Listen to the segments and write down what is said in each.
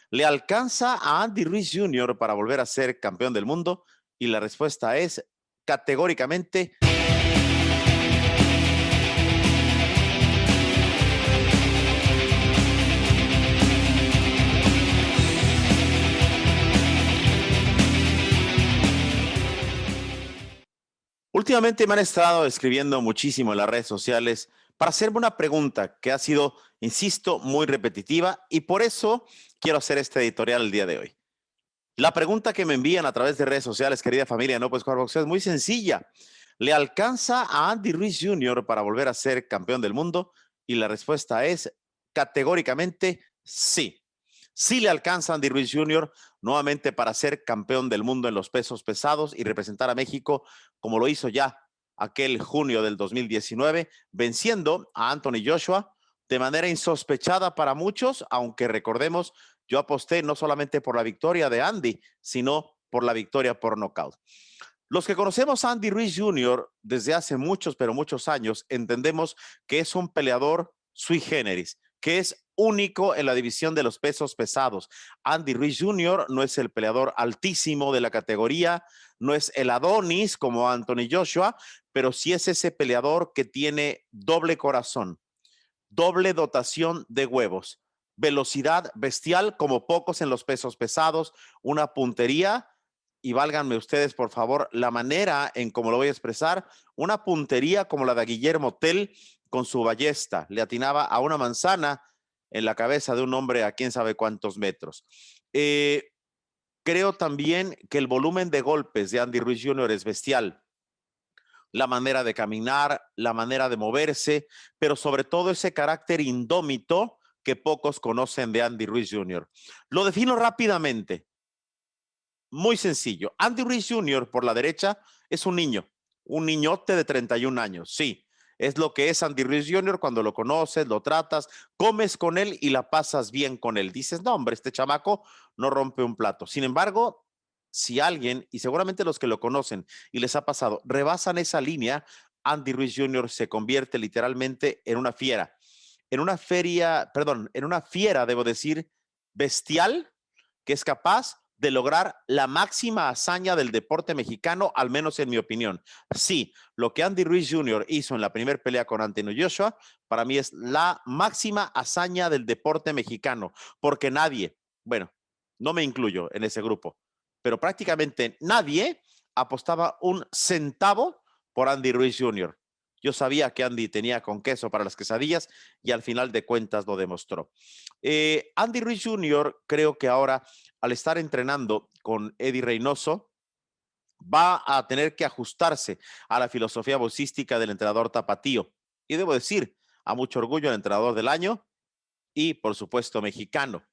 ¿Le alcanza a Andy Ruiz Jr. para volver a ser campeón del mundo? Y la respuesta es categóricamente últimamente me han estado escribiendo muchísimo en las redes sociales para hacerme una pregunta que ha sido, insisto, muy repetitiva y por eso quiero hacer este editorial el día de hoy. La pregunta que me envían a través de redes sociales, querida familia No Puedes Jugar Boxeo, es muy sencilla. ¿Le alcanza a Andy Ruiz Jr. para volver a ser campeón del mundo? Y la respuesta es categóricamente sí. Sí le alcanza a Andy Ruiz Jr. nuevamente para ser campeón del mundo en los pesos pesados y representar a México como lo hizo ya aquel junio del 2019, venciendo a Anthony Joshua de manera insospechada para muchos, aunque recordemos, yo aposté no solamente por la victoria de Andy, sino por la victoria por nocaut. Los que conocemos a Andy Ruiz Jr. desde hace muchos, pero muchos años, entendemos que es un peleador sui generis, que es único en la división de los pesos pesados. Andy Ruiz Jr. no es el peleador altísimo de la categoría, no es el Adonis como Anthony Joshua, pero sí es ese peleador que tiene doble corazón, doble dotación de huevos, velocidad bestial como pocos en los pesos pesados, una puntería y válganme ustedes, por favor, la manera en cómo lo voy a expresar, una puntería como la de Guillermo Tell con su ballesta. Le atinaba a una manzana en la cabeza de un hombre a quién sabe cuántos metros. Creo también que el volumen de golpes de Andy Ruiz Jr. es bestial. La manera de caminar, la manera de moverse, pero sobre todo ese carácter indómito que pocos conocen de Andy Ruiz Jr. Lo defino rápidamente. Muy sencillo. Andy Ruiz Jr. por la derecha es un niño, un niñote de 31 años. Sí, es lo que es Andy Ruiz Jr. cuando lo conoces, lo tratas, comes con él y la pasas bien con él. Dices, no, hombre, este chamaco no rompe un plato. Sin embargo, si alguien, y seguramente los que lo conocen y les ha pasado, rebasan esa línea, Andy Ruiz Jr. se convierte literalmente en una fiera. En una feria, perdón, en una fiera, debo decir, bestial, que es capaz de lograr la máxima hazaña del deporte mexicano, al menos en mi opinión. Sí, lo que Andy Ruiz Jr. hizo en la primera pelea con Anthony Joshua, para mí es la máxima hazaña del deporte mexicano, porque nadie, bueno, no me incluyo en ese grupo, pero prácticamente nadie apostaba un centavo por Andy Ruiz Jr. Yo sabía que Andy tenía con queso para las quesadillas y al final de cuentas lo demostró. Andy Ruiz Jr. creo que ahora, al estar entrenando con Eddie Reynoso, va a tener que ajustarse a la filosofía boxística del entrenador tapatío. Y debo decir, a mucho orgullo, el entrenador del año y, por supuesto, mexicano.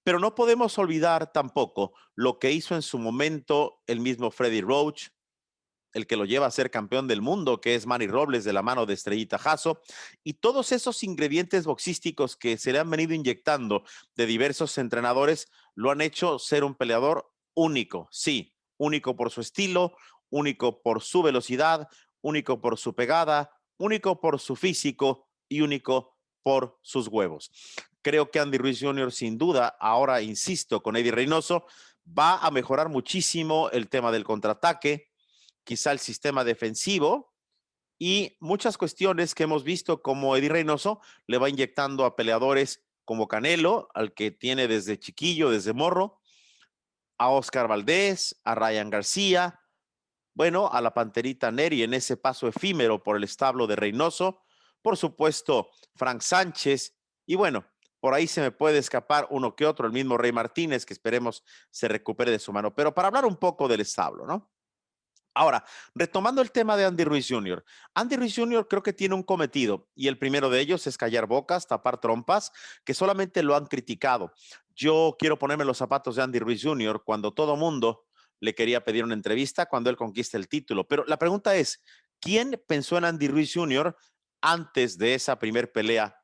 Pero no podemos olvidar tampoco lo que hizo en su momento el mismo Freddie Roach, el que lo lleva a ser campeón del mundo, que es Manny Robles de la mano de Estrellita Jasso, y todos esos ingredientes boxísticos que se le han venido inyectando de diversos entrenadores lo han hecho ser un peleador único, sí, único por su estilo, único por su velocidad, único por su pegada, único por su físico y único por sus huevos. Creo que Andy Ruiz Jr. sin duda, ahora insisto con Eddie Reynoso, va a mejorar muchísimo el tema del contraataque, quizá el sistema defensivo y muchas cuestiones que hemos visto como Eddie Reynoso le va inyectando a peleadores como Canelo, al que tiene desde chiquillo, desde morro, a Oscar Valdés, a Ryan García, bueno, a la Panterita Neri en ese paso efímero por el establo de Reynoso, por supuesto, Frank Sánchez, y bueno, por ahí se me puede escapar uno que otro, el mismo Rey Martínez, que esperemos se recupere de su mano. Pero para hablar un poco del establo, ¿no? Ahora, retomando el tema de Andy Ruiz Jr. Andy Ruiz Jr. creo que tiene un cometido y el primero de ellos es callar bocas, tapar trompas, que solamente lo han criticado. Yo quiero ponerme los zapatos de Andy Ruiz Jr. cuando todo mundo le quería pedir una entrevista cuando él conquista el título. Pero la pregunta es, ¿quién pensó en Andy Ruiz Jr. antes de esa primer pelea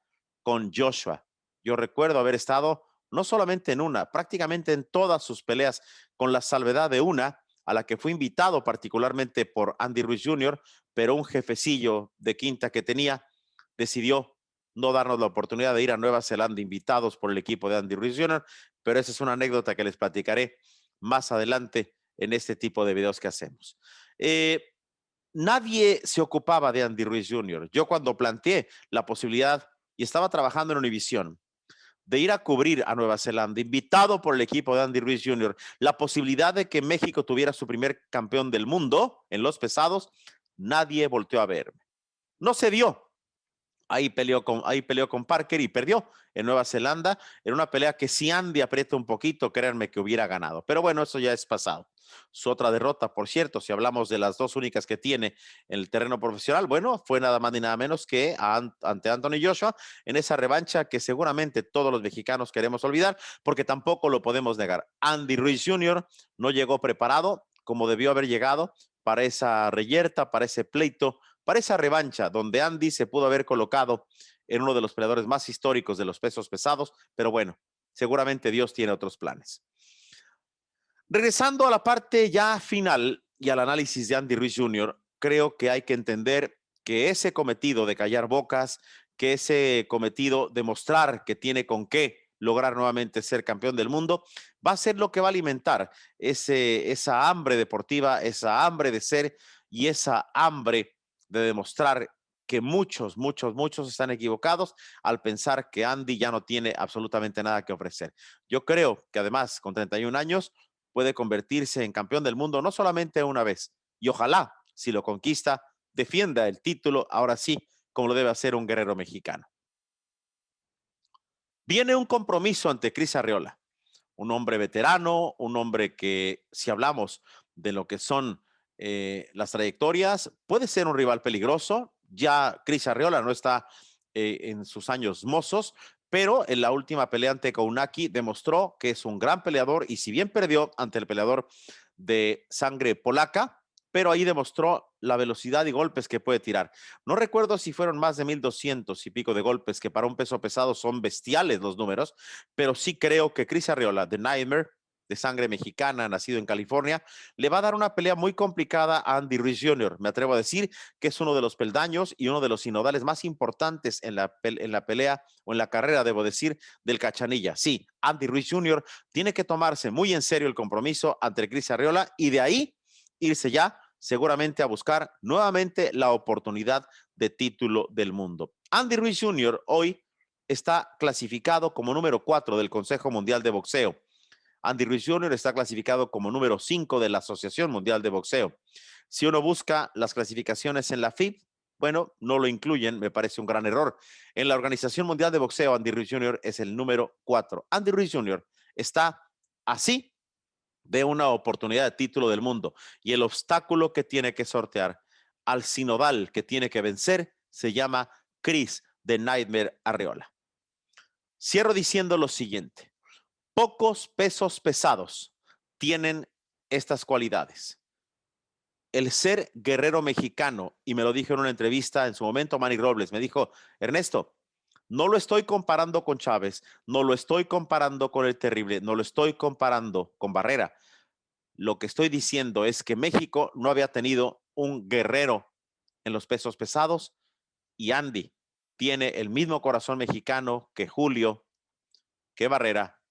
con Joshua? Yo recuerdo haber estado no solamente en una, prácticamente en todas sus peleas, con la salvedad de una a la que fue invitado particularmente por Andy Ruiz Jr., pero un jefecillo de quinta que tenía decidió no darnos la oportunidad de ir a Nueva Zelanda invitados por el equipo de Andy Ruiz Jr., pero esa es una anécdota que les platicaré más adelante en este tipo de videos que hacemos. Nadie se ocupaba de Andy Ruiz Jr. Yo cuando planteé la posibilidad y estaba trabajando en Univisión de ir a cubrir a Nueva Zelanda, invitado por el equipo de Andy Ruiz Jr., la posibilidad de que México tuviera su primer campeón del mundo en los pesados, nadie volteó a verme. No se dio. Ahí peleó con Parker y perdió en Nueva Zelanda en una pelea que si Andy aprieta un poquito, créanme que hubiera ganado. Pero bueno, eso ya es pasado. Su otra derrota, por cierto, si hablamos de las dos únicas que tiene en el terreno profesional, bueno, fue nada más ni nada menos que ante Anthony Joshua en esa revancha que seguramente todos los mexicanos queremos olvidar porque tampoco lo podemos negar. Andy Ruiz Jr. no llegó preparado como debió haber llegado para esa reyerta, para ese pleito, para esa revancha donde Andy se pudo haber colocado en uno de los peleadores más históricos de los pesos pesados, pero bueno, seguramente Dios tiene otros planes. Regresando a la parte ya final y al análisis de Andy Ruiz Jr., creo que hay que entender que ese cometido de callar bocas, que ese cometido de mostrar que tiene con qué lograr nuevamente ser campeón del mundo, va a ser lo que va a alimentar esa hambre deportiva, esa hambre de ser y esa hambre de demostrar que muchos están equivocados al pensar que Andy ya no tiene absolutamente nada que ofrecer. Yo creo que además, con 31 años, puede convertirse en campeón del mundo no solamente una vez, y ojalá, si lo conquista, defienda el título, ahora sí, como lo debe hacer un guerrero mexicano. Viene un compromiso ante Cris Arreola, un hombre veterano, un hombre que, si hablamos de lo que son las trayectorias, puede ser un rival peligroso. Ya Cris Arreola no está en sus años mozos, pero en la última pelea ante Kounaki demostró que es un gran peleador y si bien perdió ante el peleador de sangre polaca, pero ahí demostró la velocidad y golpes que puede tirar. No recuerdo si fueron más de 1,200 y pico de golpes, que para un peso pesado son bestiales los números, pero sí creo que Cris Arreola, de Nightmare, de sangre mexicana, nacido en California, le va a dar una pelea muy complicada a Andy Ruiz Jr. Me atrevo a decir que es uno de los peldaños y uno de los sinodales más importantes en la pelea o en la carrera, debo decir, del Cachanilla. Sí, Andy Ruiz Jr. tiene que tomarse muy en serio el compromiso ante Cris Arreola y de ahí irse ya seguramente a buscar nuevamente la oportunidad de título del mundo. Andy Ruiz Jr. hoy está clasificado como número 4 del Consejo Mundial de Boxeo. Andy Ruiz Jr. está clasificado como número 5 de la Asociación Mundial de Boxeo. Si uno busca las clasificaciones en la FIB, bueno, no lo incluyen, me parece un gran error. En la Organización Mundial de Boxeo, Andy Ruiz Jr. es el número 4. Andy Ruiz Jr. está así de una oportunidad de título del mundo y el obstáculo que tiene que sortear al sinodal que tiene que vencer se llama Cris de Nightmare Arreola. Cierro diciendo lo siguiente: pocos pesos pesados tienen estas cualidades. El ser guerrero mexicano, y me lo dijo en una entrevista en su momento Manny Robles, me dijo: Ernesto, no lo estoy comparando con Chávez, no lo estoy comparando con el Terrible, no lo estoy comparando con Barrera. Lo que estoy diciendo es que México no había tenido un guerrero en los pesos pesados y Andy tiene el mismo corazón mexicano que Julio, que Barrera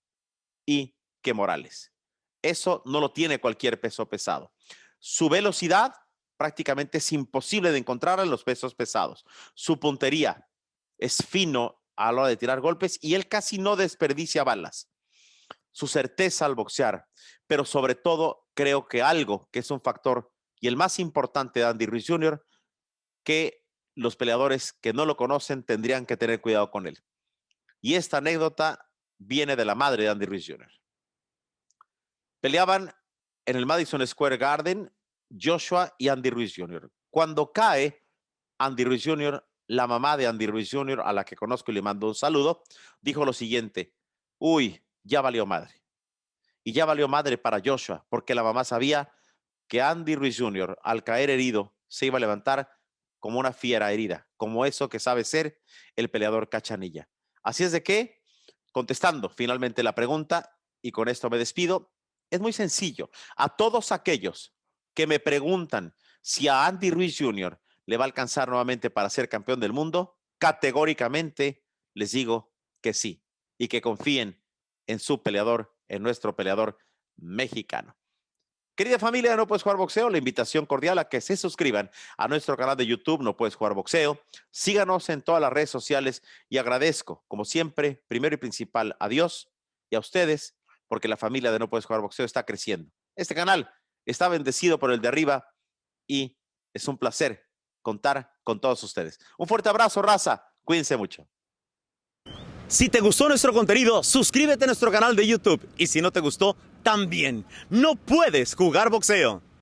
y que Morales. Eso no lo tiene cualquier peso pesado. Su velocidad prácticamente es imposible de encontrar en los pesos pesados. Su puntería es fino a la hora de tirar golpes y él casi no desperdicia balas. Su certeza al boxear, pero sobre todo creo que algo que es un factor y el más importante de Andy Ruiz Jr., que los peleadores que no lo conocen tendrían que tener cuidado con él. Y esta anécdota viene de la madre de Andy Ruiz Jr. Peleaban en el Madison Square Garden Joshua y Andy Ruiz Jr. Cuando cae Andy Ruiz Jr., la mamá de Andy Ruiz Jr., a la que conozco y le mando un saludo, dijo lo siguiente: uy, ya valió madre. Y ya valió madre para Joshua, porque la mamá sabía que Andy Ruiz Jr., al caer herido, se iba a levantar como una fiera herida, como eso que sabe ser el peleador Cachanilla. Así es de que, contestando finalmente la pregunta, y con esto me despido, es muy sencillo. A todos aquellos que me preguntan si a Andy Ruiz Jr. le va a alcanzar nuevamente para ser campeón del mundo, categóricamente les digo que sí, y que confíen en su peleador, en nuestro peleador mexicano. Querida familia de No Puedes Jugar Boxeo, la invitación cordial a que se suscriban a nuestro canal de YouTube No Puedes Jugar Boxeo. Síganos en todas las redes sociales y agradezco, como siempre, primero y principal, a Dios y a ustedes, porque la familia de No Puedes Jugar Boxeo está creciendo. Este canal está bendecido por el de arriba y es un placer contar con todos ustedes. Un fuerte abrazo, raza. Cuídense mucho. Si te gustó nuestro contenido, suscríbete a nuestro canal de YouTube. Y si no te gustó, también. No Puedes Jugar Boxeo.